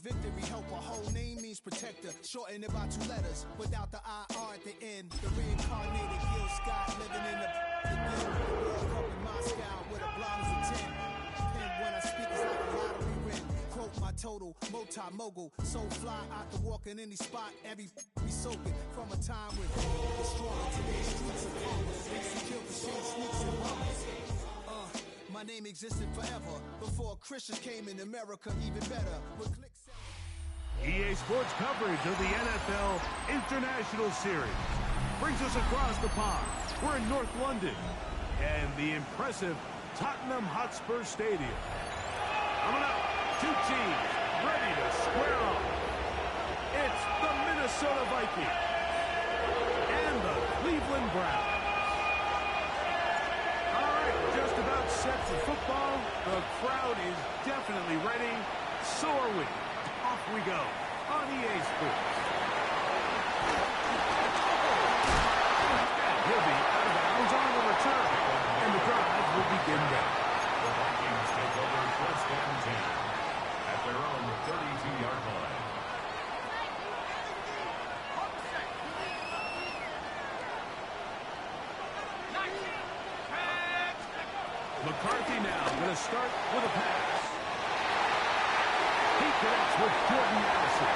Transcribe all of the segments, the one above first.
victory. Help a whole name means protector. Shorten it by 2 letters without the IR at the end. The reincarnated Gil Scott living in the World Cup in Moscow with a blind as a 10. And when I speak, it's like a lottery win. Quote my total, multi-mogul. So fly, I can walk in any spot. Every be soaking from a time when the stronger today's streets of Congress. Kill the shade sneaks and bummers. My name existed forever before Christians came in America, even better. With clicks. EA Sports coverage of the NFL International Series brings us across the pond. We're in North London and the impressive Tottenham Hotspur Stadium. Coming up, 2 teams ready to square off. It's the Minnesota Vikings and the Cleveland Browns. All right, just about set for football. The crowd is definitely ready. So are we. Off we go on EA Sports. And he'll be out of bounds on the return. And the drive will begin now. The Vikings take over first and 10 at their own 32-yard line. McCarthy now going to start with a pass. He connects with Jordan Addison.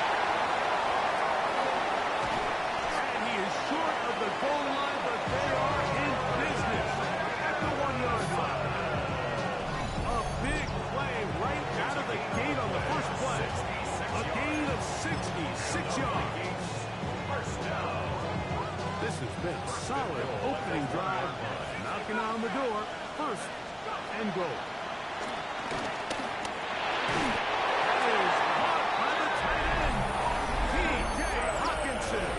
And he is short of the goal line, but they are in business at the 1-yard line. A big play right out of the gate on the first play. A gain of 66 yards. First down. This has been a solid opening drive, knocking on the door. First and goal. That is caught by the tight end, T.J. Hawkinson.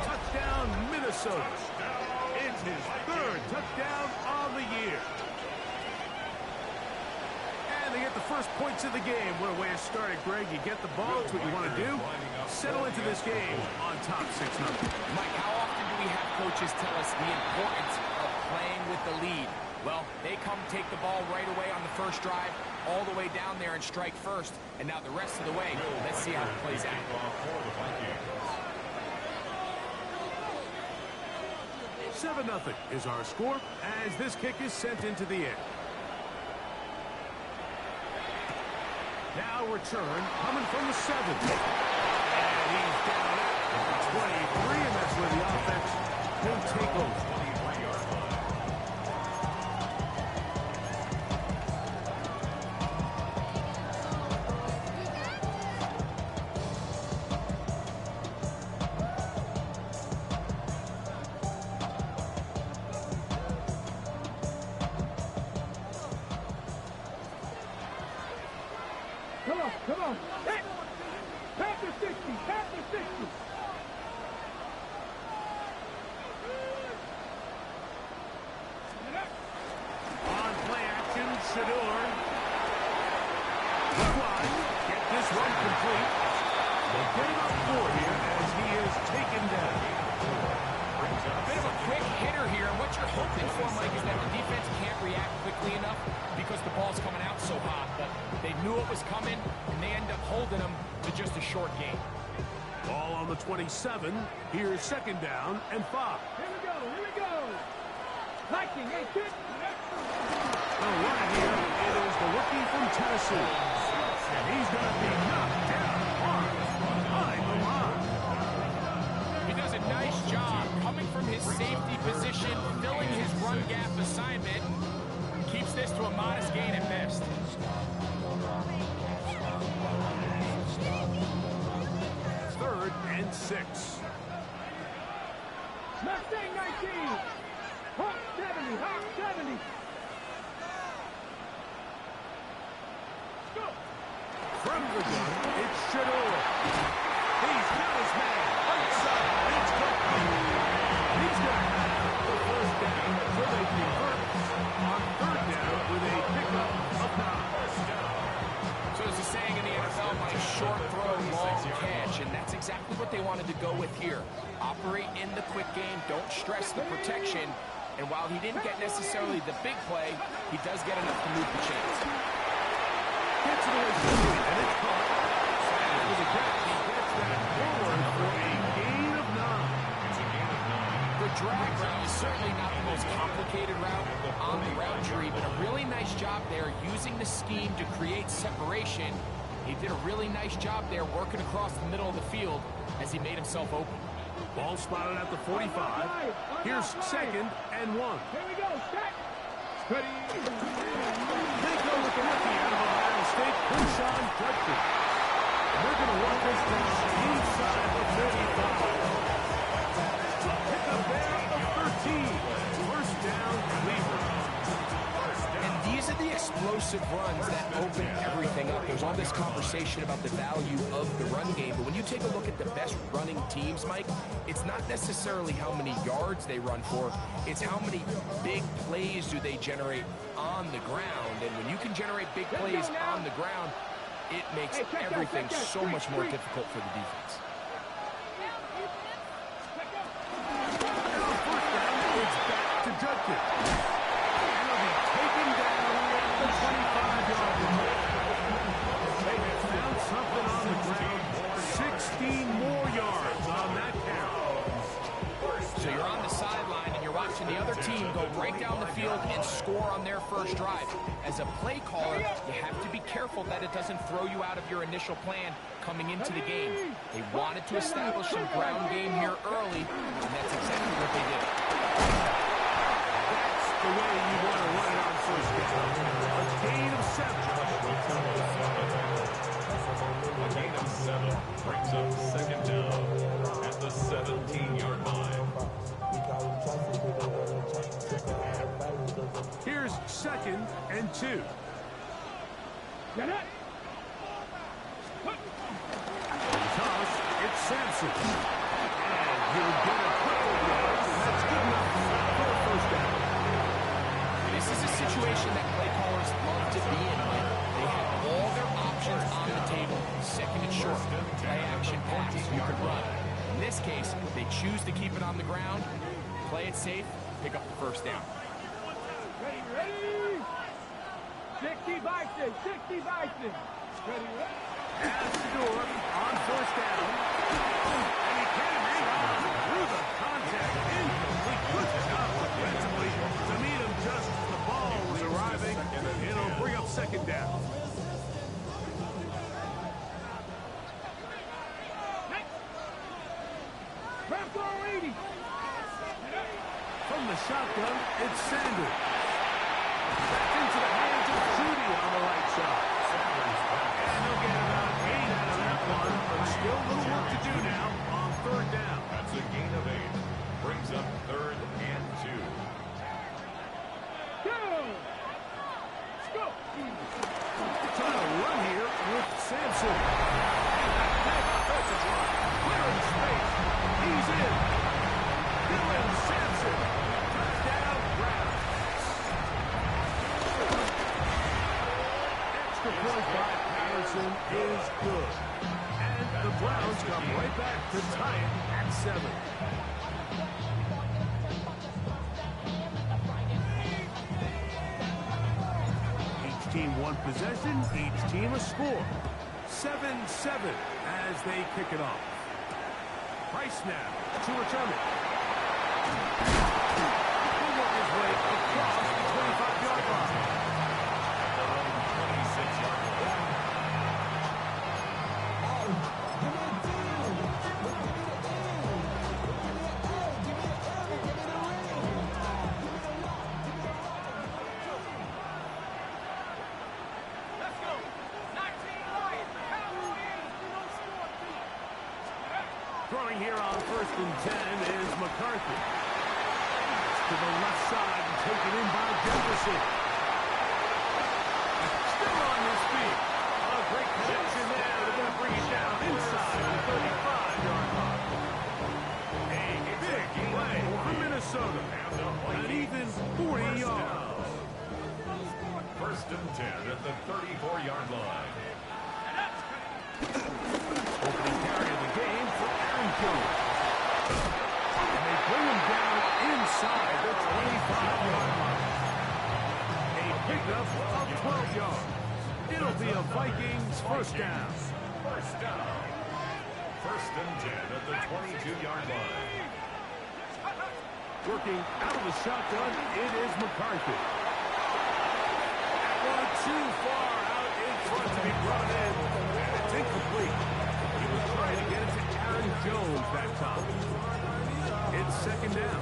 Touchdown, Minnesota. It's his 3rd touchdown on the year. And they get the first points of the game. What a way to start it, Greg. You get the ball. It's what you want to do. Settle into this game on top 6-0. Mike, how often do we have coaches tell us the importance of playing with the lead? Well, they come take the ball right away on the first drive, all the way down there and strike first. And now the rest of the way, let's see how it plays out. 7-0 is our score as this kick is sent into the air. Now return coming from the 7. And he's down at 23, and that's where the offense will take over. Come on. Pass the 60. On play action, Shador. Get this one complete. They'll get him up 4 here as he is taken down. A bit of a quick hitter here, and what you're hoping for, Mike, is that the defense can't react quickly enough because the ball's coming out so hot. But they knew it was coming, and they end up holding them to just a short game. Ball on the 27. Here's 2nd down and 5. Here we go. Viking, hey, kid. The run here, it is the rookie from Tennessee. And he's going to be knocked down hard behind the line. He does a nice job coming from his safety position, filling his run gap assignment. Keeps this to a modest gain at best. Third and 6. Mustang 19. Hawk 70. From the gun, it's Shador. He's got his man. Right side. It's gone. He's got the first down, so they convert on 3rd down with a pickup of 9. So there's a saying in the NFL, Mike, short throw, long catch, and that's exactly what they wanted to go with here. Operate in the quick game, don't stress the protection, and while he didn't get necessarily the big play, he does get enough to move the chains. Gets it away from me, and it's caught. With a drag route is certainly not the most complicated route on the route tree, but a really nice job there using the scheme to create separation. He did a really nice job there working across the middle of the field as he made himself open. Ball spotted at the 45. Here's 2nd and 1. Here we go, set. Ready. They go with the rookie out of Ohio State, Quinshon Judkins. They're going to run this down inside the 35. Pick up there of 13. First down, Cleveland. And these are the explosive runs that open everything up. There's all this conversation about the value of the run game, but when you take a look at the best running teams, Mike, it's not necessarily how many yards they run for, it's how many big plays do they generate on the ground. And when you can generate big plays on the ground, it makes everything so much more difficult for the defense. It's back to Judkins. And he'll be taken down at the 25-yard line. They have found something on the ground. 16 more yards on that carry. So you're on the sideline and you're watching the other team go right down the field and score on their first drive. As a play caller, you have to be careful that it doesn't throw you out of your initial plan coming into the game. They wanted to establish some ground game here early, and that's exactly what they did. That's the way you want to run it on first down. A gain of 7. A gain of 7 brings up 2nd down at the 17-yard line. Here's 2nd and 2. Get it. Toss, it's Sampson. And he'll get a couple of yards, and that's good enough for the first down. This is a situation that play callers love to be in, Mike. They have all their options on the table. 2nd and short, play action pass, you could run. In this case, they choose to keep it on the ground, play it safe, pick up the first down. Ready, ready. 60 Vikings, 60 Vikings. Ready, ready. Pass to Door on first down. And he can't hang on through the contact. Incomplete. Good job defensively to meet him just as the ball was arriving. It'll bring up 2nd down. From the shotgun, it's Sanders. Back into the hands of Judy on the right side. And they'll get about 8 out of that one, but still a little work to do now on 3rd down. That's a gain of 8. Brings up 3rd and 2. Trying to run here with Sampson. Big offensive line. Clearing space. He's in. Dylan Sampson. Touchdown, Browns. Extra point by Patterson is good. And the Browns come right back to tie it at 7. Team one possession, each team a score. 7-7 as they kick it off. Price now to return it. He'll work his way across the 25-yard line. At their own 26-yard line. Throwing here on 1st and 10 is McCarthy. To the left side and taken in by Jefferson. Still on his feet. A great connection there. They're going to bring it down inside the 35-yard line. A big play for Minnesota. An even 40 yards. 1st and 10 at the 34-yard line. Opening carry of the game for Aaron Jones. And they bring him down inside the 25-yard line. A pickup of 12 yards. It'll be a Vikings first down. First down. 1st and 10 at the 22-yard line. Working out of the shotgun, it is McCarthy. That one too far out in front to be brought in. And it's incomplete. He was trying to get it to Aaron Jones that time. It's second down.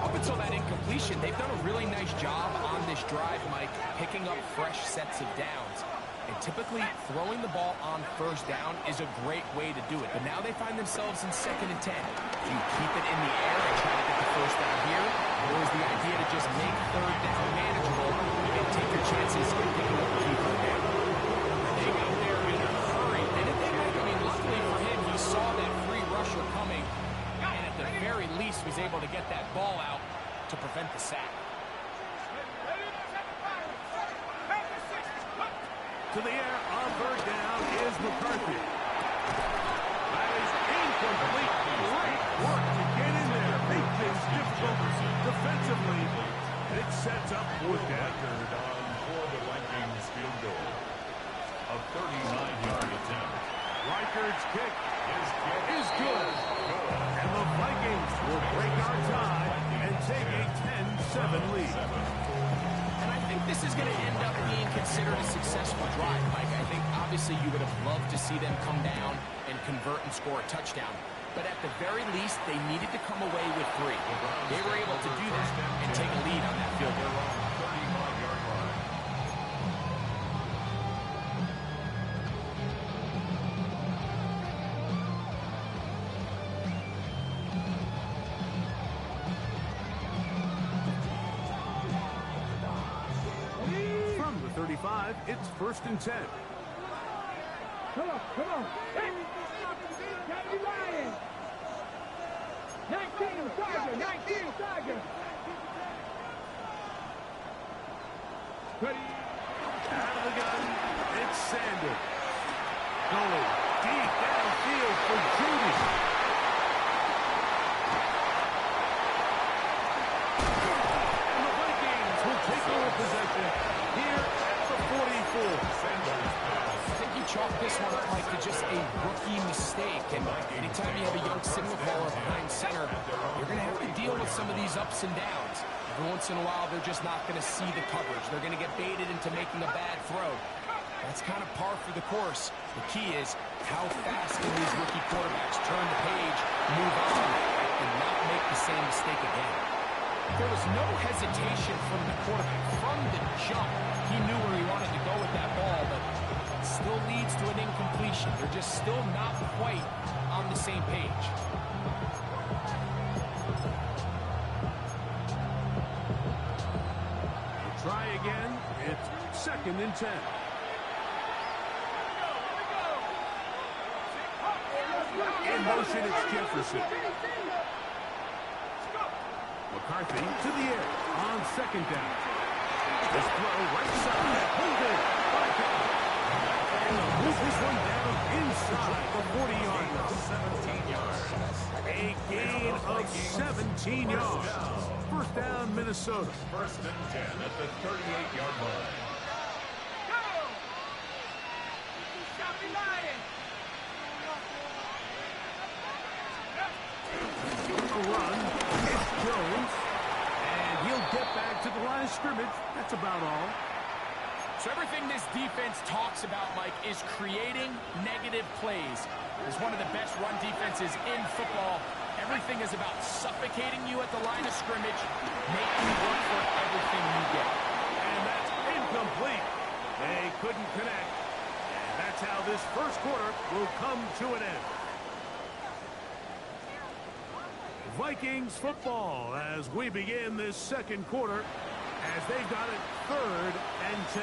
Up until that incompletion, they've done a really nice job on this drive, Mike, picking up fresh sets of downs. And typically, throwing the ball on first down is a great way to do it. But now they find themselves in 2nd and 10. Do you keep it in the air and try to get the first down here? Or is the idea to just make 3rd down manageable and take your chances of picking up a key 3rd down? They got there in a hurry. And if they make, I mean, luckily for him, he saw that free rusher coming. And at the very least was able to get that ball out to prevent the sack. To the air on 3rd down is McCarthy. That is incomplete. Great work to get in there. Make things difficult defensively. It sets up 4th down. Record on for the Vikings field goal. A 39-yard attempt. Reichard's kick is good. And the Vikings will break our tie and take a 10-7 lead. And I think this is going to end up being considered a successful drive, Mike. I think obviously you would have loved to see them come down and convert and score a touchdown. But at the very least, they needed to come away with 3. They were able to do that and take a lead on that field goal. 35-yard line. From the 35, it's 1st and 10. Come on, come on. Hey, gotta be lying. 19, Tiger, 19, Tiger. Ready. Out of the gun, it's Sanders. Going deep downfield for Judy. And the Vikings will take over possession here at the 44. I think you chalk this one up, Mike, to just a rookie mistake. And anytime you have a young signal caller behind center, you're going to have to deal with some of these ups and downs. Every once in a while, they're just not going to see the coverage. They're going to get baited into making a bad throw. That's kind of par for the course. The key is how fast can these rookie quarterbacks turn the page, move on, and not make the same mistake again. There was no hesitation from the quarterback. From the jump, he knew where he wanted to go with that ball, but it still leads to an incompletion. They're just still not quite on the same page. Try again. It's 2nd and 10. In motion, it's Jefferson. McCarthy to the air on 2nd down. This throw right side. Hold it. And move this one down inside the 40-yard line. 17 yards. A gain of 17 yards. 1st down, Minnesota. 1st and 10 at the 38-yard line. Go! Gotta be lying. A run. It's Jones. And he'll get back to the line of scrimmage. That's about all. So everything this defense talks about, Mike, is creating negative plays. It's one of the best run defenses in football. Everything is about suffocating you at the line of scrimmage, making you work for everything you get. And that's incomplete. They couldn't connect. And that's how this 1st quarter will come to an end. Vikings football as we begin this 2nd quarter as they've got it 3rd and 10.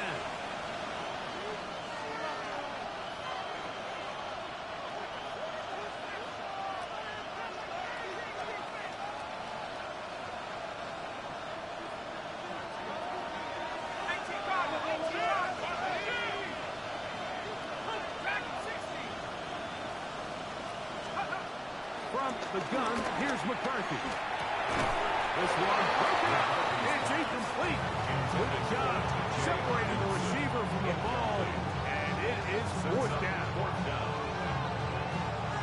From the gun, here's McCarthy. This one broken up. It's incomplete. Good job separating the receiver from the ball, and it is 4th down.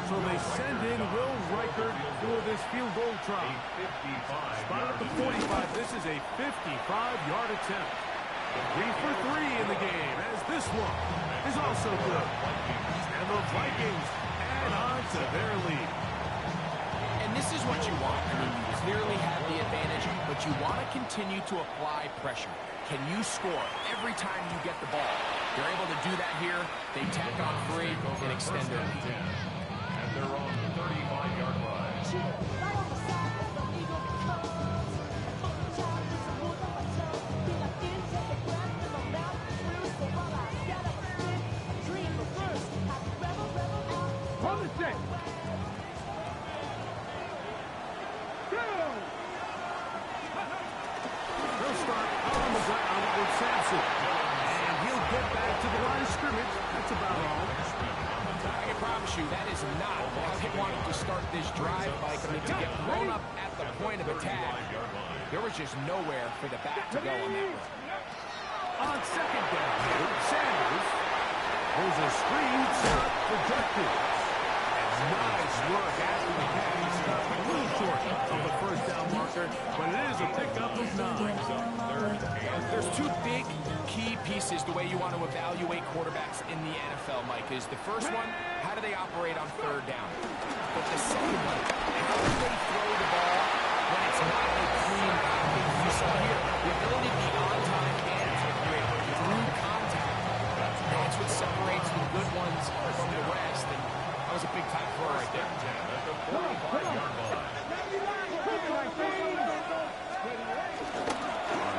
So So they send in Will Reichert for this field goal try. Spot at the 45. This is a 55-yard attempt. 3 for 3 in the game, as this one is also good. And the Vikings add on to their lead. And this is what you want. I mean, you clearly have the advantage, but you want to continue to apply pressure. Can you score every time you get the ball? They're able to do that here. They tack on 3 and extend their lead. And they're on the 35-yard line. On the set. They'll start on the ground with Sampson. And he'll get back to the line of scrimmage. That's about all. I can promise you that is not how they wanted to start this drive, Mike. I mean, to get blown up at the point of attack, there was just nowhere for the back to go on that run. On second down, Sanders. There's a screen shot for Judkins. Nice work after the catch. A little short of the first down marker, but it is a pickup of 9. There's 2 big key pieces the way you want to evaluate quarterbacks in the NFL, Mike, is the first one, how do they operate on third down? But the second one, how do they throw the ball when it's not a clean package? You saw here, the ability to be on time and accurate through contact. That's what separates the good ones from the rest, and that was a big time throw right there.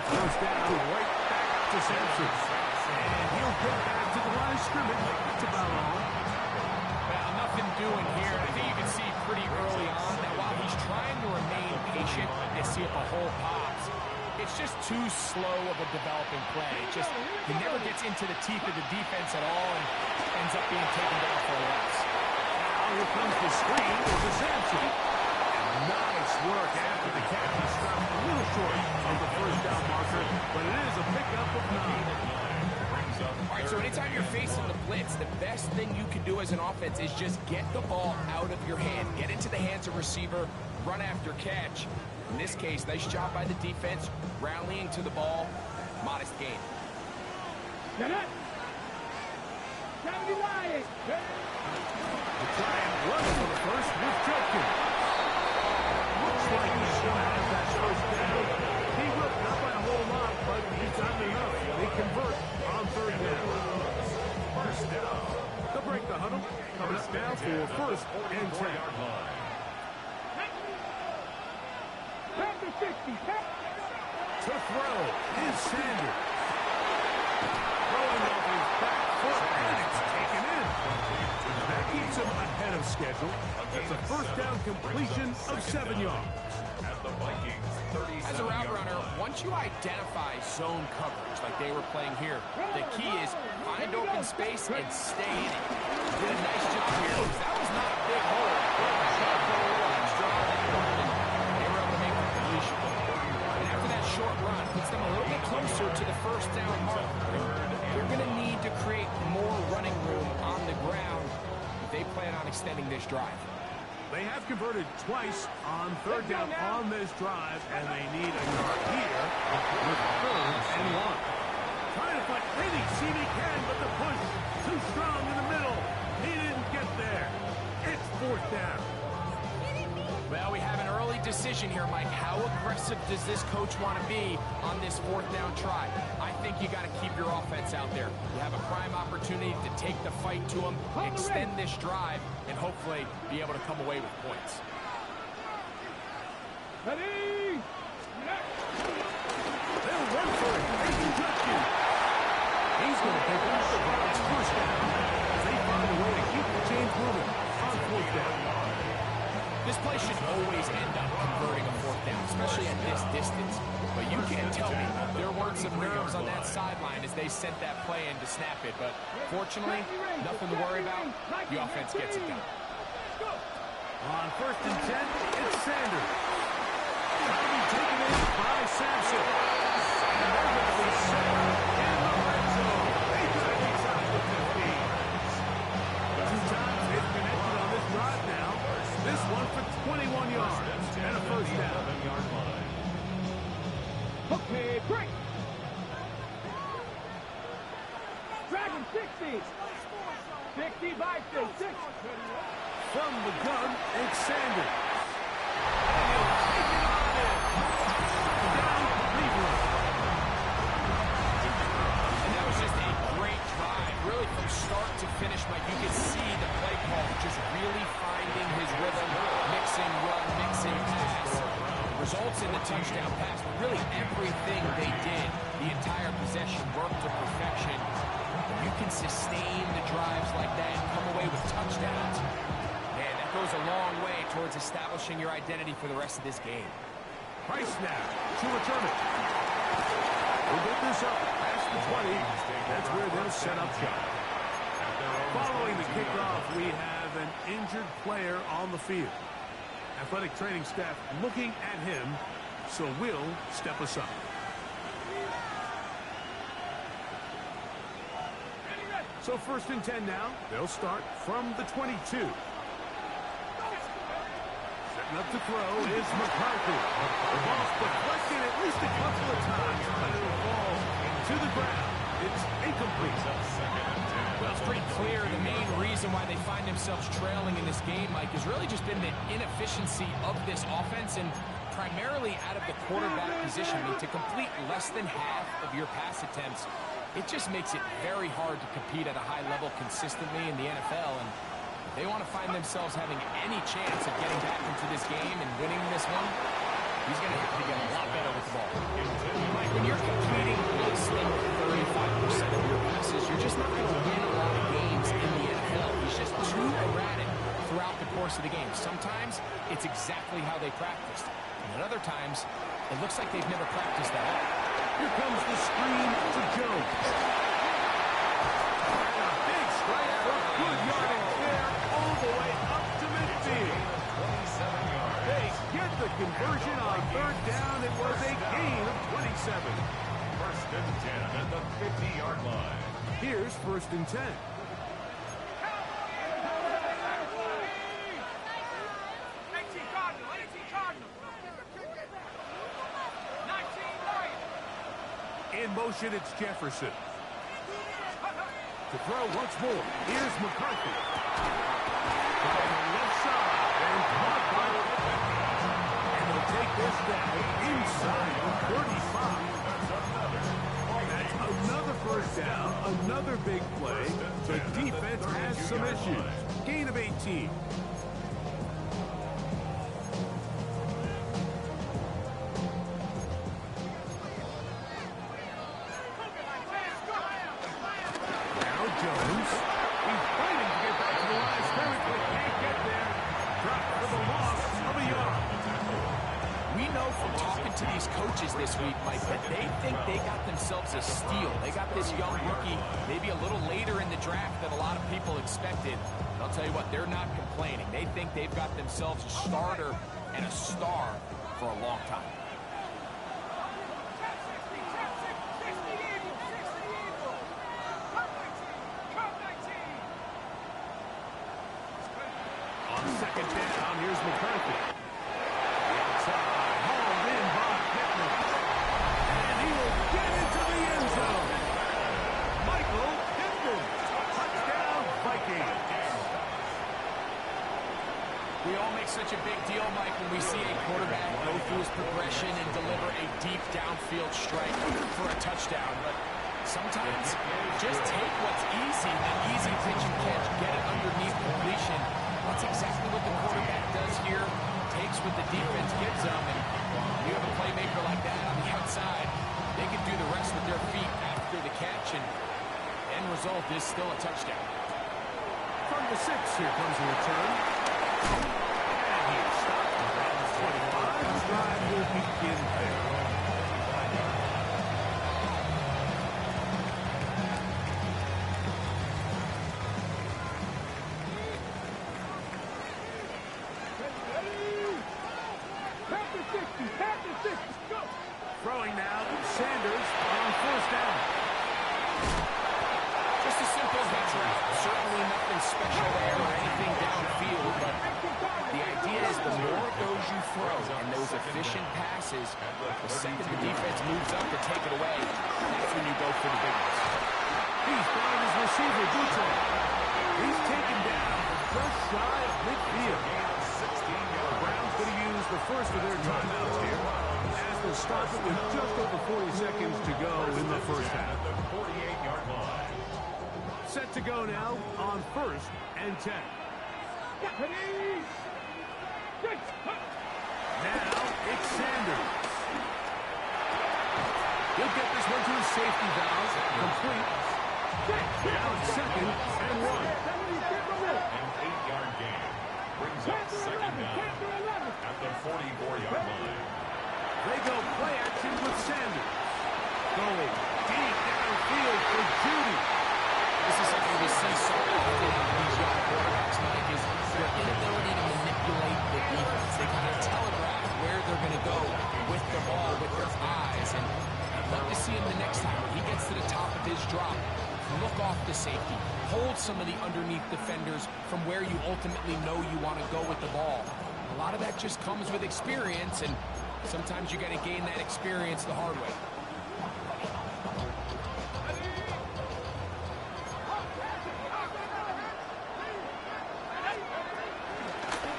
First down, right back to Sampson. And he'll get back to the line of scrimmage. That's about all. Well, nothing doing here. I think you can see pretty early on that while he's trying to remain patient and see if a hole pops, it's just too slow of a developing play. He never gets into the teeth of the defense at all and ends up being taken down for a loss. Here comes the screen to Sampson. Nice work after the catch. He stopped a little short of the first down marker, but it is a pickup of 9. All right, so anytime you're facing the blitz, the best thing you can do as an offense is just get the ball out of your hand. Get into the hands of receiver, run after catch. In this case, nice job by the defense, rallying to the ball, modest gain. Get it. The try and run for the first with Judkins. Looks like he's going to have that first down. He will, not by a whole lot, but he's gotten enough. They convert on third down. First down. They'll break the huddle. Coming up now for first and 10. To throw is Sanders. Throwing off his back foot, and it's taken in. That keeps him ahead of schedule. That's a first down completion of 7 yards. At the Vikings, 37 As a route runner, once you identify zone coverage like they were playing here, the key is find open space and stay in it. Did a nice job here. That was not a big hole. They were able to make the completion. And after that short run, puts them a little bit closer to the first down mark. They're going to need to create more running room on the ground if they plan on extending this drive. They have converted twice on third down on this drive, and they need a yard here with 3rd and 1. Trying to find any seam he can, but the push too strong in the middle. He didn't get there. It's 4th down. Well, we have an early decision here, Mike. How aggressive does this coach want to be on this 4th down try? I think you got to keep your offense out there. You have a prime opportunity to take the fight to them, extend this drive, and hopefully be able to come away with points. Ready? They'll run for it. He's going to pick up the Vikings' first down as they find a way to keep the chains moving on 4th down. This play should always end up converting a 4th down, especially at this distance. But you can't tell me there weren't some nerves on that sideline as they sent that play in to snap it. But fortunately, nothing to worry about. The offense gets it done. On 1st and 10, it's Sanders. Trying to be taken in by Sampson. And they're going to be set in the red zone. They try to inside the 15. 2 times they've connected on this drive now. 60. 60, Vikings, 6. From the gun, it's Sanders. And he'll take it on in. Down Cleveland. And that was just a great drive. Really from start to finish, Mike, you could see the play call just really finding his rhythm, mixing run, mixing pass. Results in the touchdown pass. But really everything they did, the entire possession worked to perfection. You can sustain the drives like that and come away with touchdowns. Man, that goes a long way towards establishing your identity for the rest of this game. Price snap to return it. We'll get this up past the 20. That's where they'll set up shop. Following the kickoff, we have an injured player on the field. Athletic training staff looking at him, so we'll step aside. So 1st and 10 now. They'll start from the 22. Setting up to throw is McCarthy. The ball's deflected at least a couple of times, but it'll fall to the ground. It's incomplete. Well, it's pretty clear the main reason why they find themselves trailing in this game, Mike, has really just been the inefficiency of this offense and primarily out of the quarterback position. I mean, to complete less than half of your pass attempts, it just makes it very hard to compete at a high level consistently in the NFL. And if they want to find themselves having any chance of getting back into this game and winning this one, he's going to have to get a lot better with the ball. Mike, when you're completing less than 35% of your passes, you're just not going to win a lot of games in the NFL. He's just too erratic throughout the course of the game. Sometimes it's exactly how they practiced. And at other times, it looks like they've never practiced at all. Here comes the screen to Jones. And a big strike for good yardage there, all the way up to midfield. They get the conversion on 3rd down. It was a gain of 27. 1st and 10 at the 50-yard line. Here's 1st and 10. In motion, it's Jefferson. To throw once more, here's McCarthy. By the left side, and caught by the and they'll take this down inside the 35. That's another 1st down, another big play. The defense has some issues. Gain of 18. This week, Mike, that they think they got themselves a steal. They got this young rookie maybe a little later in the draft than a lot of people expected. And I'll tell you what, they're not complaining. They think they've got themselves a starter and a star for a long time. On 2nd down, here's McCarthy. We all make such a big deal, Mike, when we see a quarterback go through his progression and deliver a deep downfield strike for a touchdown. But sometimes just take what's easy, the easy pitch and catch, get it underneath completion. That's exactly what the quarterback does here. Takes what the defense gives them, and you have a playmaker like that on the outside, they can do the rest with their feet after the catch, and end result is still a touchdown. From the 6, here comes the return. And he stopped around the 25. The drive will begin there. Throwing now, Sanders on 1st down. Just a simple hitch route. Certainly nothing special there or anything downfield, but the idea is the more of those you throw and those efficient passes, the second the defense moves up to take it away, that's when you go for the big ones. He's found his receiver, Butte. He's taken down just shy of midfield. The Browns going to use the first of their timeouts here, as they'll stop it with just over 40 seconds to go in the first half. The 48-yard line. Set to go now on 1st and 10. Now it's Sanders. He'll get this one to his safety valve. Complete. Now it's 2nd and 1. An 8-yard gain. Brings up 2nd down at the 44-yard line. They go play action with Sanders. Going deep downfield for Judy. This is something we see so often in these young quarterbacks, Mike, is their inability to manipulate the defense. They kind of telegraph where they're going to go with the ball, with their eyes. And I'd love to see him the next time when he gets to the top of his drop. Look off the safety. Hold some of the underneath defenders from where you ultimately know you want to go with the ball. A lot of that just comes with experience, and sometimes you got to gain that experience the hard way.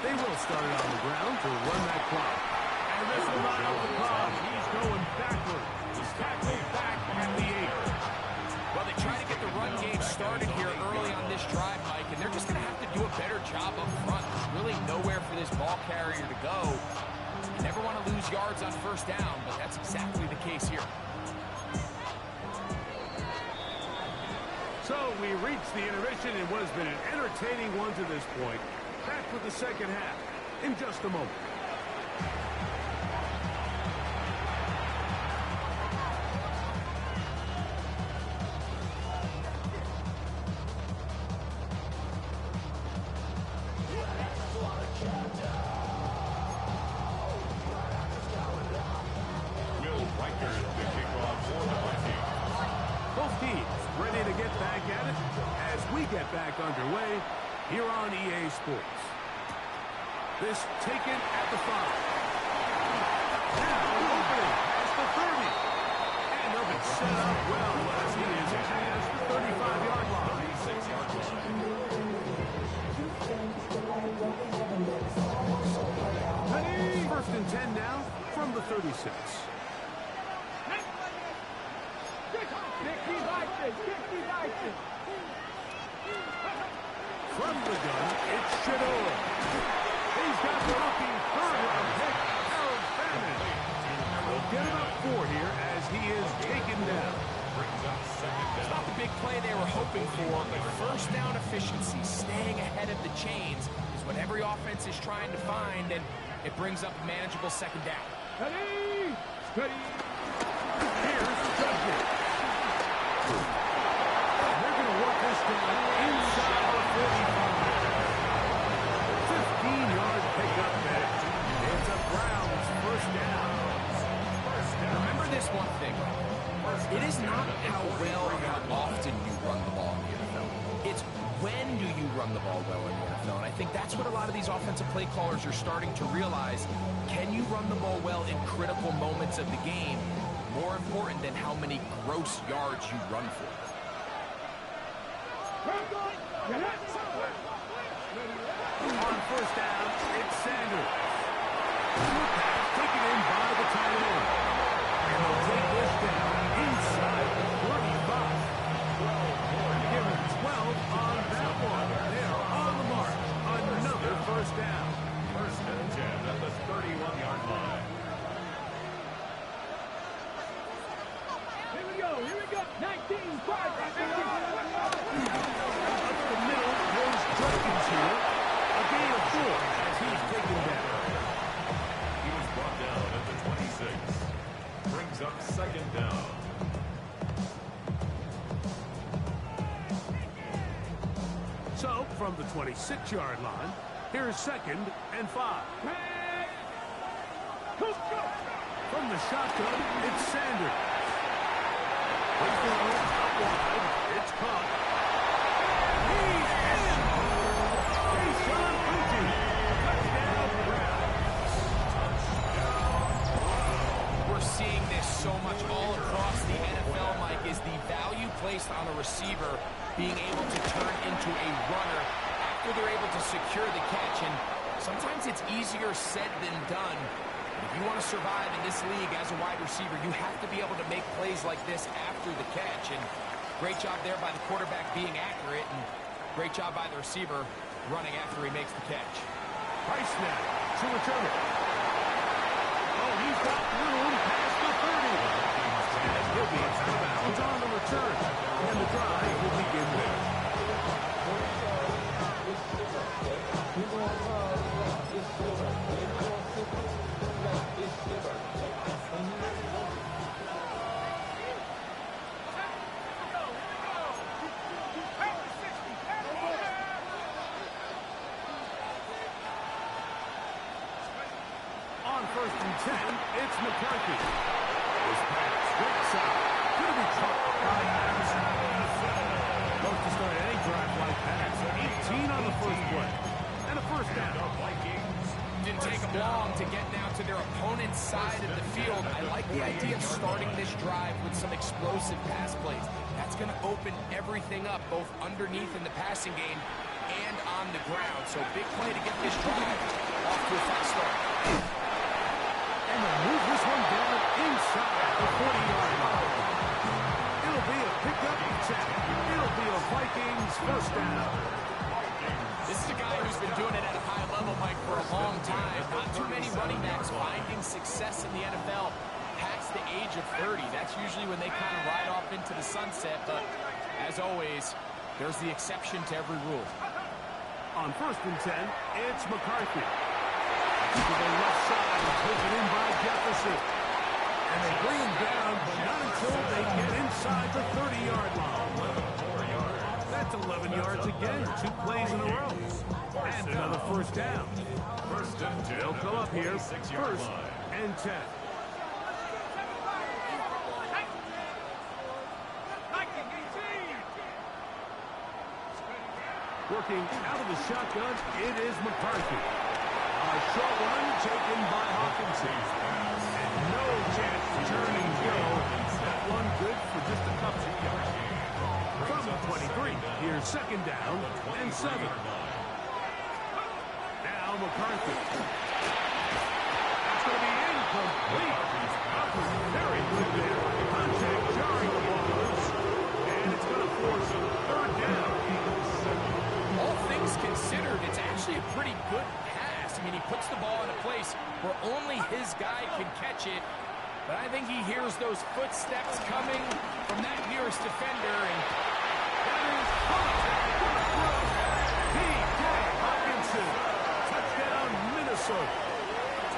They will start it on the ground to run that clock. And this will not help the clock. He's going backwards. He's tackled back at the 8. Well, they try to get the run game started here early on this drive, Mike, and they're just going to have to do a better job up front. There's really nowhere for this ball carrier to go. You never want to lose yards on 1st down, but that's exactly the case here. So we reach the intermission in what has been an entertaining one to this point. Back with the second half in just a moment. Will Riker the kickoff for the Vikings. Both teams ready to get back at it as we get back underway here on EA Sports. This taken at the 5. Now open as the 30. And they'll be set up well as he is past the 35-yard line. 36-yard line. 1st and 10 now from the 36. From the gun, it's Shador. He's got the rookie third-round pick, Harold Fannin. And they'll get him up 4 here as he is taken down. Brings up 2nd It's down. not the big play they were hoping for, but 1st down efficiency, staying ahead of the chains, is what every offense is trying to find, and it brings up a manageable 2nd down. Here's Judge. They're going to work this down inside the 45. 15-yard pickup there. It's a Browns 1st down. Remember this one thing. It is not how well or how often you run the ball in the NFL. It's when do you run the ball well in the NFL. And I think that's what a lot of these offensive play callers are starting to realize. Can you run the ball well in critical moments of the game? More important than how many gross yards you run for. On 1st down, it's Sanders. Pass taken in by the tight end. And they'll take this down inside the 45. Give him 12 on that one. They are on the mark. Another 1st down. 1st and 10 at the 31-yard line. Here we go. 19, 5, Up the middle goes Jenkins here. A gain of 4 as he's taken down. He was brought down at the 26. Brings up 2nd down. So, from the 26-yard line, here's 2nd and 5. From the shotgun, it's Sanders. The throw out wide. It's caught. He's in. Deshaun Butte. Touchdown, Browns. We're seeing this so much all across the NFL, Mike, is the value placed on a receiver being able to turn into a runner after they're able to secure the catch. And sometimes it's easier said than done. If you want to survive in this league as a wide receiver, you have to be able to make plays like this after the catch. And great job there by the quarterback being accurate, and great job by the receiver running after he makes the catch. Price snap to return it. Oh, he's got room past the 30. And he'll be out of bounds on the return. And the drive will begin there. On 1st and 10, it's McCarthy. This pass, straight side. Going to be caught by Adams. Supposed to start any drive like that. 18 on the first play. And a first down. Didn't take them long to get down to their opponent's side of the field. I like the idea of starting this drive with some explosive pass plays. That's going to open everything up, both underneath in the passing game and on the ground. So big play to get this drive off to a fast start. And they'll move this one down inside the 40-yard line. It'll be a pickup of 10. It'll be a Vikings first down. This is a guy who's been doing it at a high level, Mike, for a long time. Not too many running backs finding success in the NFL past the age of 30. That's usually when they kind of ride off into the sunset, but as always, there's the exception to every rule. On 1st and 10, it's McCarthy. To the left side, taken in by Jefferson. And they bring him down, but not until they get inside the 30-yard line. That's 11 yards again, 2 plays in a row. And another first down. They'll come up here, 1st and 10. Working out of the shotgun, it is McCarthy. A short run taken by Hawkinson. And no chance to turn and go. That one good for just a couple of yards. From the 23, here's 2nd down and 7. Now McCarthy. That's going to be incomplete. That was very good there. Contact jarring the ball. And it's going to force a 3rd down. All things considered, it's actually a pretty good pass. I mean, he puts the ball in a place where only his guy can catch it. But I think he hears those footsteps coming from that nearest defender. And that is P.J. Hawkinson. Touchdown, Minnesota.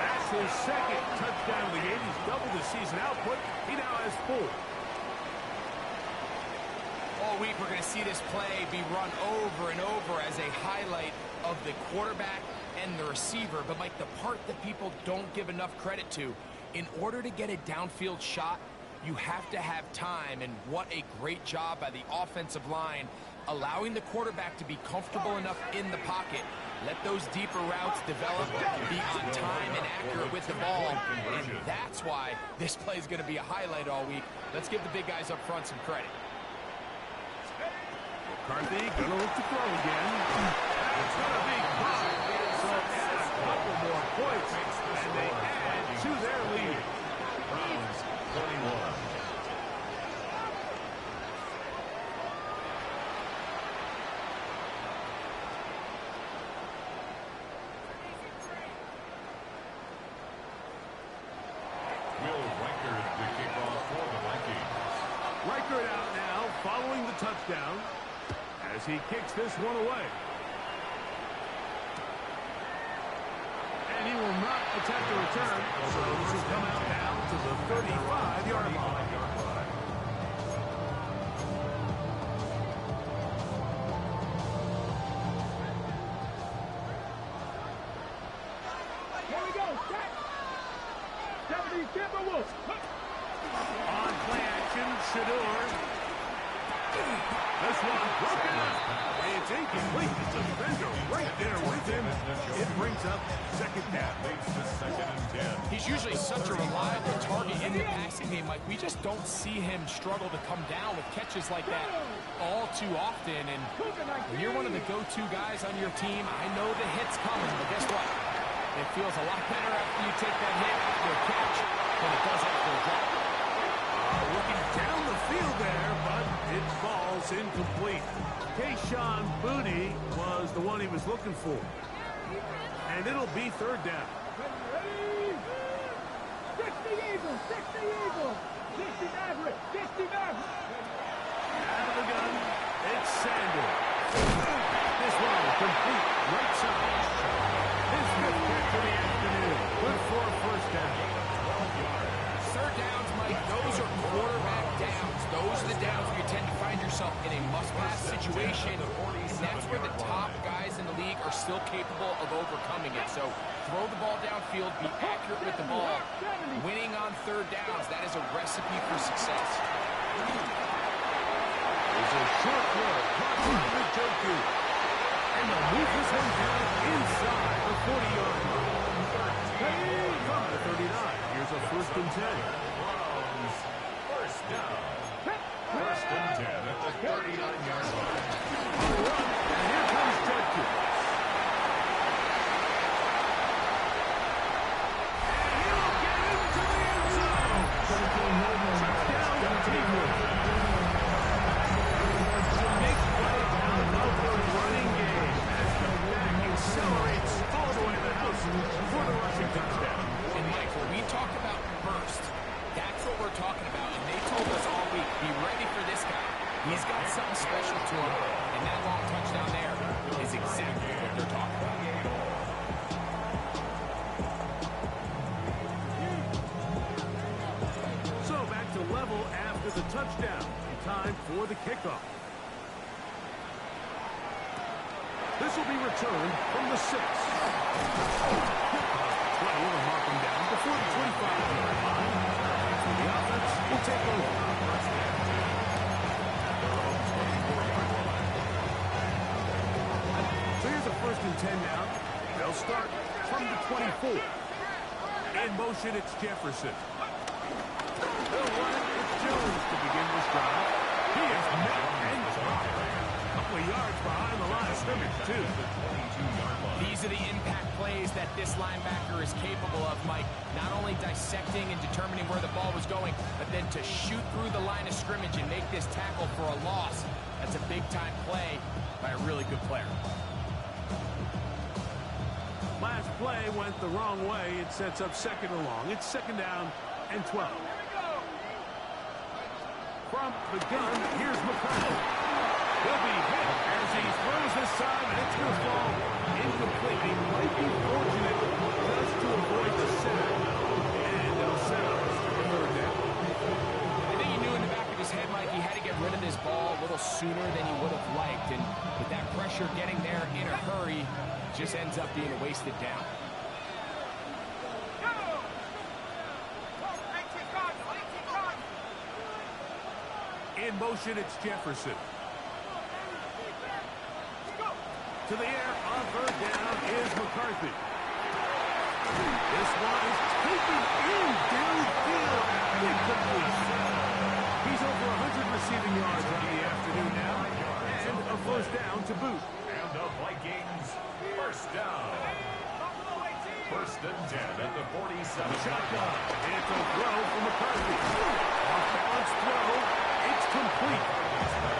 That's his 2nd touchdown of the game. He's doubled his season output. He now has 4. All week we're going to see this play be run over and over as a highlight of the quarterback and the receiver. But, Mike, the part that people don't give enough credit to, in order to get a downfield shot, you have to have time. And what a great job by the offensive line, allowing the quarterback to be comfortable enough in the pocket. Let those deeper routes develop, be on time and accurate with the ball. And that's why this play is going to be a highlight all week. Let's give the big guys up front some credit. McCarthy gonna look to throw again. It's gonna be caught. So add a couple more points, and they add to their lead. Browns 31. Will Reichard to kick off for the Vikings. Reichard out now, following the touchdown, as he kicks this one away. And he will not attempt the return, so this will come out now to the 35-yard line. Here we go. Timberwolves. On play action, Shador. This one broken up. It's incomplete. The defender right there with him. It brings up second down. He's usually such a reliable target in the passing game. Like, we just don't see him struggle to come down with catches like that all too often. And when you're one of the go-to guys on your team, I know the hit's coming, but guess what? It feels a lot better after you take that hit after a catch than it does after a drop. Looking down the field there, but it falls incomplete. Kayshawn Booty was the one he was looking for. And it'll be third down. 60 Eagles, 60 Eagles, 60 Maverick, 60 Maverick. Out of the gun, it's Sanders. This one complete right side. His fifth catch of the afternoon. Good for a first down. Third downs, Mike, those are quarterback downs. Those are the downs where you tend to find yourself in a must-pass situation. And that's where the top guys in the league are still capable of overcoming it. So throw the ball downfield, be accurate with the ball. Winning on third downs, that is a recipe for success. There's a short throw. Caught by the Joku. And they'll move this one down inside the 40-yard line. From the 39. Here's a 1st and 10. First down. 1st and 10 at the 39-yard line. And here comes Joku. And he'll get into the end zone. Touchdown, Cleveland. Big play out of the running game as the back accelerates all the way to the house for the rushing touchdown. And Mike, when we talk about burst, that's what we're talking about. And they told us all week, be ready for this guy. He's got something special to him. And that long touchdown there is exactly what they're talking about. So back to level after the touchdown. Time for the kickoff. This will be returned from the 6. Play will mark him down before the 25-yard line. So the offense will take over. So here's a 1st and 10 now. They'll start from the 24. In motion, it's Jefferson. They'll run it. It's Jones to begin this drive. He is met and dropped. A couple of yards behind the line of scrimmage, too. These are the impact plays that this linebacker is capable of, Mike. Not only dissecting and determining where the ball was going, but then to shoot through the line of scrimmage and make this tackle for a loss. That's a big-time play by a really good player. Last play went the wrong way. It sets up 2nd and long. It's 2nd down and 12. From the gun, here's McConnell. He'll be hit as he throws this time, and it's going to fall incomplete. He might be fortunate just to avoid the sack. And they'll set up for 3rd down. I think he knew in the back of his head, Mike, he had to get rid of this ball a little sooner than he would have liked. And with that pressure getting there in a hurry, just ends up being a wasted down. In motion, it's Jefferson. To the air, on 3rd down is McCarthy. This one is taken in downfield. Incomplete. He's over 100 receiving yards on the afternoon now. And a 1st down to boot. And the Vikings, 1st down. 1st and 10 at the 47. Shotgun. It's a throw for McCarthy. Off balance throw. It's complete.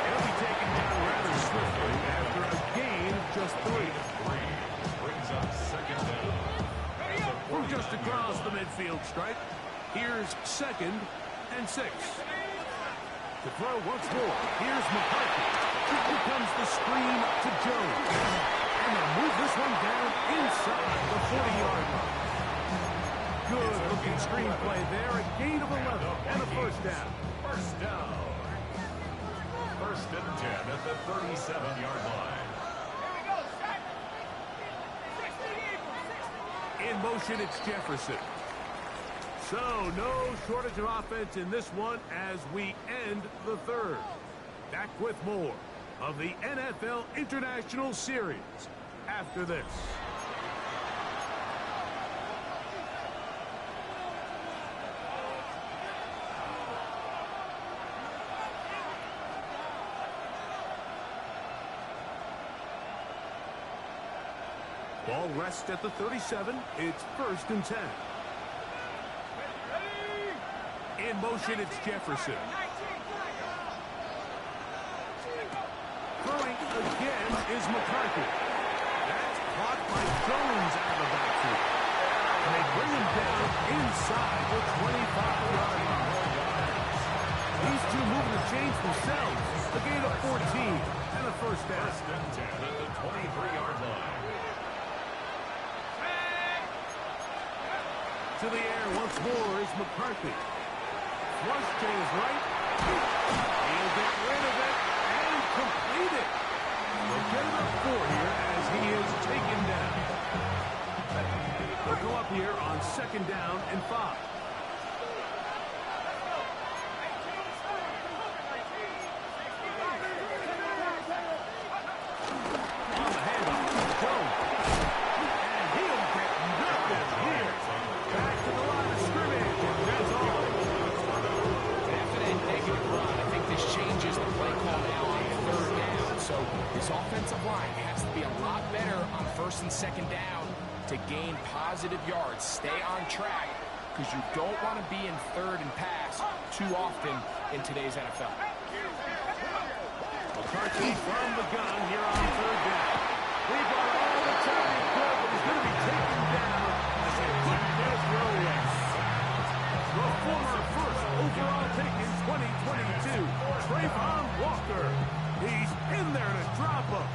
He'll be taken down rather swiftly after a gain of just 3. Brings up 2nd down. From just across the midfield stripe, here's 2nd and 6. To throw once more, here's McCarthy. Here comes the screen to Jones. And they'll move this one down inside the 40-yard line. Good-looking screenplay there, a gain of 11 and a 1st down. 1st down. 1st and 10 at the 37-yard line. In motion, it's Jefferson. So, no shortage of offense in this one as we end the 3rd. Back with more of the NFL International Series after this. Ball rests at the 37. It's 1st and 10. In motion, it's Jefferson. Throwing again is McCarthy. That's caught by Jones out of the backfield. And they bring him down inside the 25-yard line. These two moving the chains themselves. A gain of 14 and a first down. 1st and 10 at the 23-yard line. To the air once more is McCarthy. Flush to his right. He'll get rid of it and complete it. They'll get about 4 here as he is taken down. They'll go up here on 2nd down and 5. On the handoff, Jones. And he'll get nothing here. Back to the line of scrimmage. That's all. Definite negative run. I think this changes the play call now on 3rd down. So his offensive line has to be a lot better on 1st and 2nd down to gain positive yards. Stay on track because you don't want to be in 3rd and pass too often in today's NFL. McCarthy from the gun here on 3rd down. He got all the time he could, but he's going to be taken down as they put their throw in. The former 1st overall pick in 2022, Trayvon Walker. He's in there to drop him,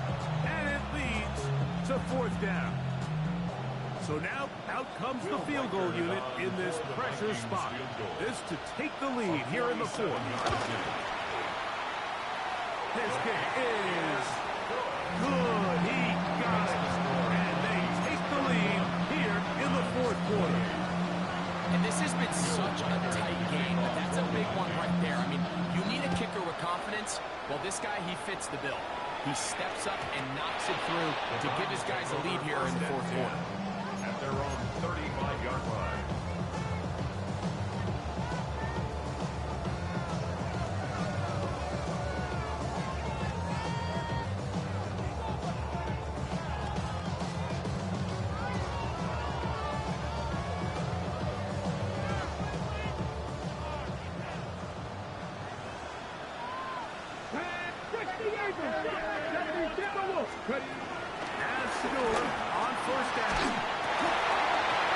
and it leads to 4th down. So now, out comes the field goal unit in this pressure spot. This to take the lead here in the 4th. His kick is good. He got it. And they take the lead here in the 4th quarter. And this has been such a tight game, but that's a big one right there. I mean, you need a kicker with confidence. Well, this guy, he fits the bill. He steps up and knocks it through to give his guys a lead here in the 4th quarter. At their own 35-yard line. As Stewart on 1st down.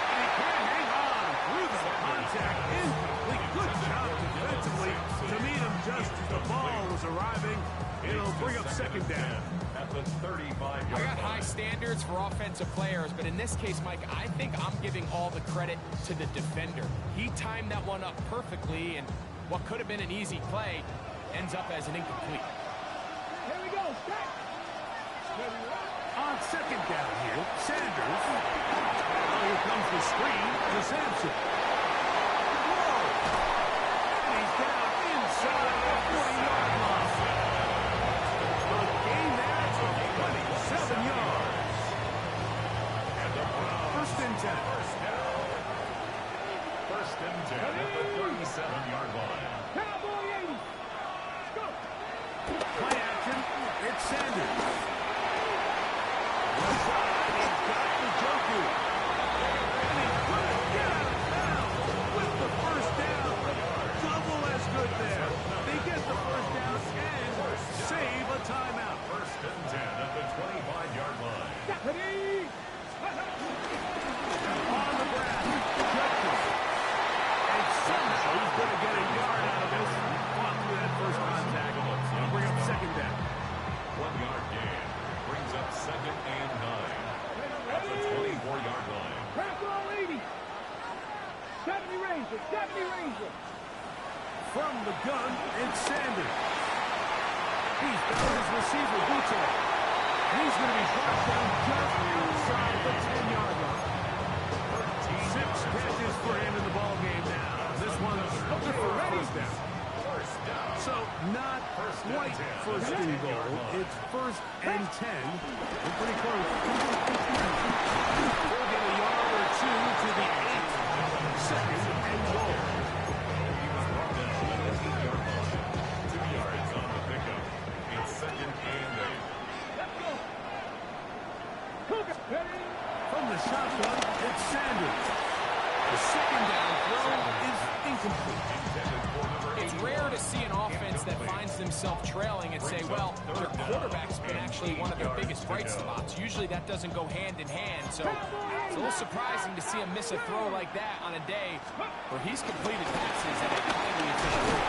And he can't hang on through the contact. Incomplete. Good job defensively to meet him just as the ball was arriving. It'll bring up 2nd down. At the 35-yard line. I got high standards for offensive players, but in this case, Mike, I think I'm giving all the credit to the defender. He timed that one up perfectly, and what could have been an easy play ends up as an incomplete. Here we go. On 2nd down here, Sanders. Oh, here comes the screen to Sampson. Whoa! And he's down inside the 40-yard line. A gain there of 27 yards. And the 1st and 10. 1st and 10 at the 37-yard line. Cowboy 80. Let's go. Play action. It's Sanders. Left side. He's got the Joku. And he's going to get out of bounds with the 1st down. Double as good there. They get the 1st down and save a timeout. 1st and 10 at the 25-yard line. Ready. On the ground. Jefferson. And somehow he's going to get a yard out of this. Fought through that 1st contact. It'll bring up 2nd down. 1-yard gain. Brings up 2nd and 9. At the 24-yard line. Cowboy 80. 70 Ranger. 70 Ranger. From the gun, it's Sanders. He's found his receiver, Butte. He's going to be brought down just inside the 10-yard line. 6 catches for him in the ballgame now. This one's looking for a 1st down. So not quite first and goal. It's 1st and 10. We're pretty close. We'll get a yard or two to the 8. 2nd and goal. 2 yards on the pickup. It's 2nd and 8. From the shotgun, it's Sanders. The 2nd down throw is incomplete. It's rare to see an offense that finds themselves trailing and say, well, their quarterback's been actually one of their biggest bright spots. Usually that doesn't go hand in hand, so it's a little surprising to see him miss a throw like that on a day where he's completed passes at a highly efficient rate.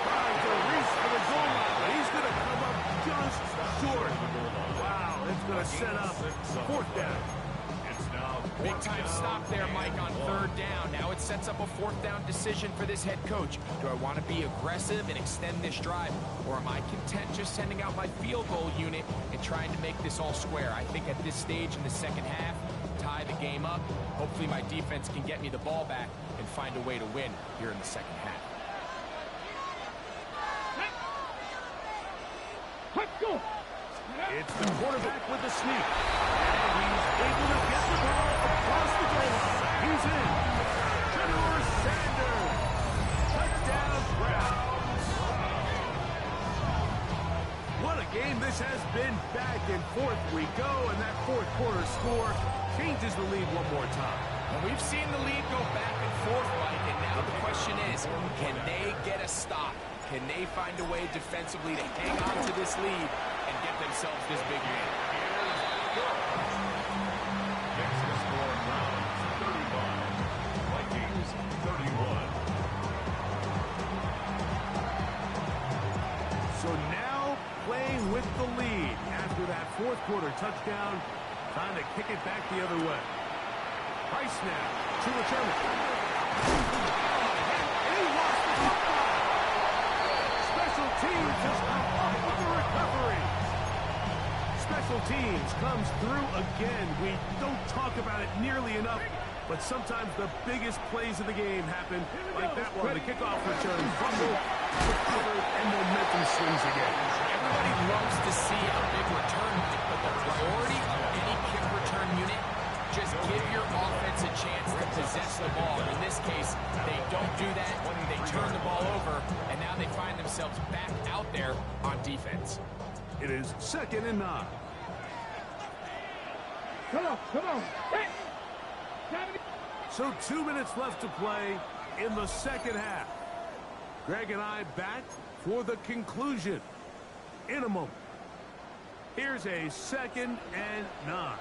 Trying to reach for the goal line, but he's going to come up just short. Wow, it's going to set up 4th down. Big time stop there, Mike, on 3rd down. Now it sets up a 4th down decision for this head coach. Do I want to be aggressive and extend this drive, or am I content just sending out my field goal unit and trying to make this all square? I think at this stage in the 2nd half, tie the game up. Hopefully my defense can get me the ball back and find a way to win here in the 2nd half. It's the quarterback with the sneak. And he's able to get the ball across the goal line. He's in. General Sanders. Touchdown, Browns. What a game this has been. Back and forth we go, and that 4th quarter score changes the lead one more time. Well, we've seen the lead go back and forth, Mike, and now the question is, can they get a stop? Can they find a way defensively to hang on to this lead and get themselves this big game? Next to score, Browns 35, Vikings 31. So now playing with the lead after that 4th quarter touchdown, trying to kick it back the other way. Price snap to return it. And he lost the football. Special teams has come up with the recovery. Special teams comes through again. We don't talk about it nearly enough, but sometimes the biggest plays of the game happen like that one. The kickoff return, fumble, recovered, and momentum swings again. Everybody loves to see a big return, but the priority of any kick return unit, just give your offense a chance to possess the ball. In this case, they don't do that. They turn the ball over, and now they find themselves back out there on defense. It is 2nd and 9. Come on. Hey. So 2 minutes left to play in the 2nd half. Greg and I back for the conclusion in a moment. Here's a 2nd and 9.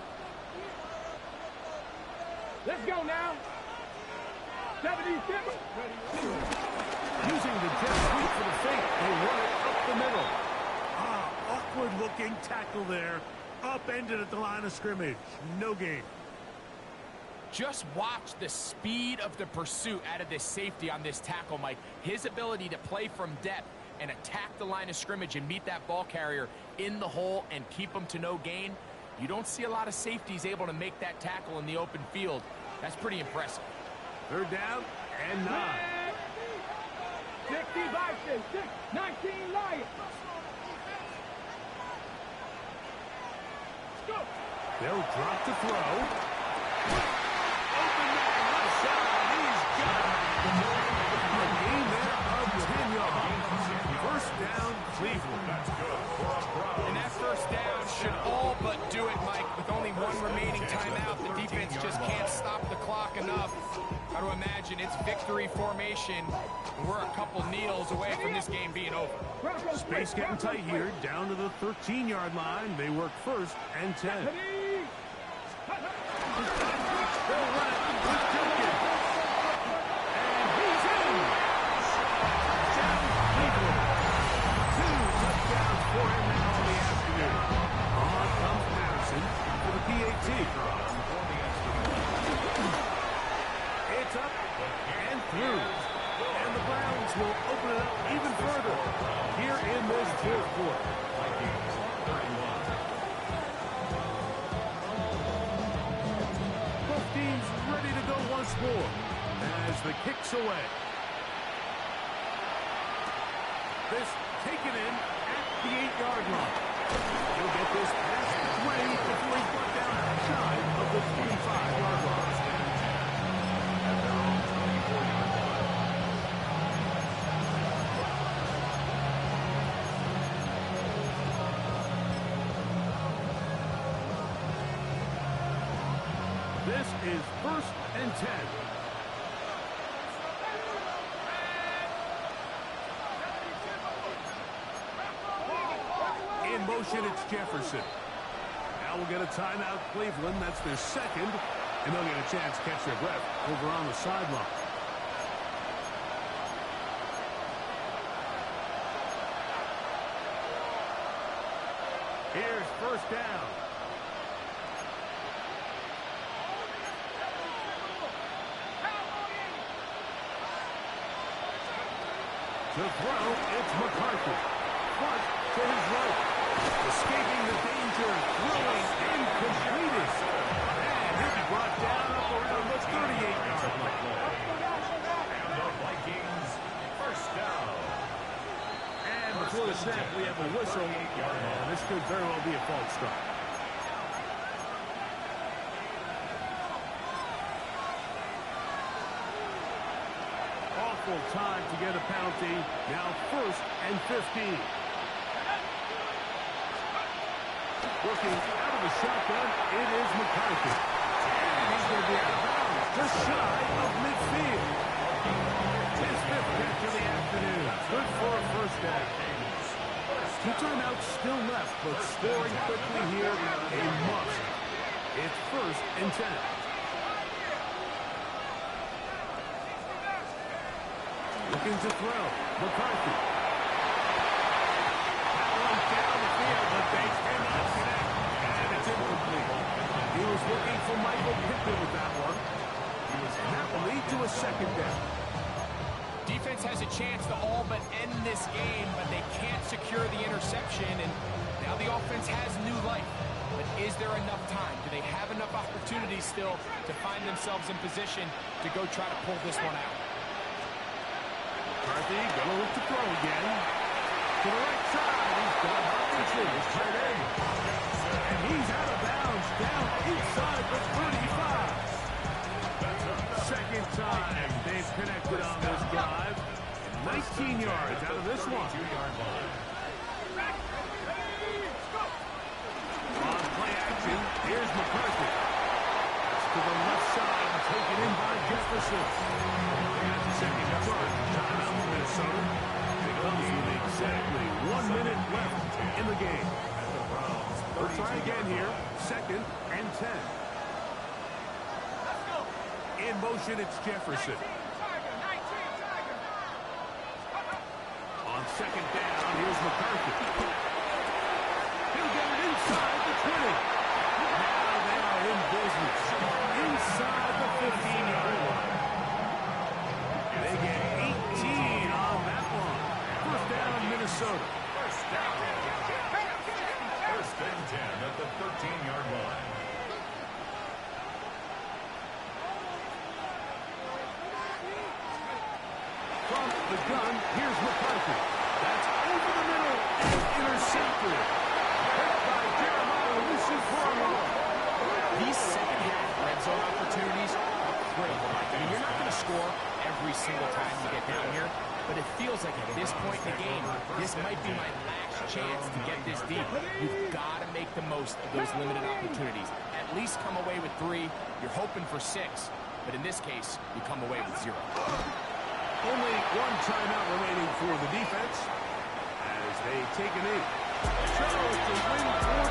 Let's go now. 77. Using the jet sweep for the fake, they run it up the middle. Awkward looking tackle there. Upended at the line of scrimmage. No gain. Just watch the speed of the pursuit out of this safety on this tackle, Mike. His ability to play from depth and attack the line of scrimmage and meet that ball carrier in the hole and keep him to no gain. You don't see a lot of safeties able to make that tackle in the open field. That's pretty impressive. 3rd down and 9. 65, 19 Lions. Go. They'll drop the throw. Open man left side. He's got it. A gain there of 10 yards. 1st down, Cleveland. That's good for a Browns. And that 1st down should all but do it, Mike. With only one remaining timeout, the defense just can't stop the clock enough. Got to imagine it's victory formation. We're a couple kneels away from this game being over. Space getting tight here, down to the 13-yard line. They work 1st and 10. They'll run it with Jenkins. And he's in. Down Cleveland. 2 touchdowns for him now in the afternoon. On comes Madison for the PAT. It's up and through. And the Browns will open it up even further here in this 4th quarter. Vikings 31. Both teams ready to go once more as the kick's away. This taken in at 28-yard line. He'll get this past the 20 before he's brought down shy of the 25-yard line. At their own 24-yard line. This is 1st and 10. In motion, it's Jefferson. Now we'll get a timeout, Cleveland. That's their second. And they'll get a chance to catch their breath over on the sideline. Here's 1st down. To throw, it's McCarthy. Front to his right. Escaping the danger, throwing, and completed. And he'll be brought down up around the 38-yard line. And the Vikings, 1st down. And before the snap, we have a whistle. And this could very well be a false start. Awful time to get a penalty. Now 1st and 15. Working out of the shotgun, it is McCarthy. And he's going to be out of bounds, just shy of midfield. His 5th catch of the afternoon. Good for a 1st down. 2 timeouts still left, but scoring quickly here, a must. It's 1st and 10. Looking to throw. McCarthy. That one down the field, but they cannot connect. And it's incomplete. He was looking for Michael Pittman with that one. And that will lead to a 2nd down. Defense has a chance to all but end this game, but they can't secure the interception, and now the offense has new life. But is there enough time? Do they have enough opportunities still to find themselves in position to go try to pull this one out? McCarthy gonna look to throw again. To the right side, he's got Hopkinson, his tight end. And he's out of bounds, down inside the 35. 2nd time they've connected on this drive. 19 yards out of this one. 2-yard line. On play action, here's McCarthy. That's to the left side, taken in by Jefferson. They got the 2nd yard. Timeout for Minnesota. It comes with exactly 1 minute left in the game. They'll try again here. 2nd and 10. In motion, it's Jefferson. On 2nd down, here's McCarthy. He'll get it inside the 20. Now they are in business. Inside the 15-yard line. They get 18 on that one. 1st down, Minnesota. 1st down. 1st and 10 at the 13-yard line. From the gun, here's McCarthy. That's over the middle and intercepted. Picked by Jeremiah Luciano. These second-half red zone opportunities are critical. I mean, you're not going to score every single time you get down here, but it feels like at this point in the game, this might be my last chance to get this deep. You've got to make the most of those limited opportunities. At least come away with 3. You're hoping for 6, but in this case, you come away with 0. Only 1 timeout remaining for the defense as they take a knee. So to win 4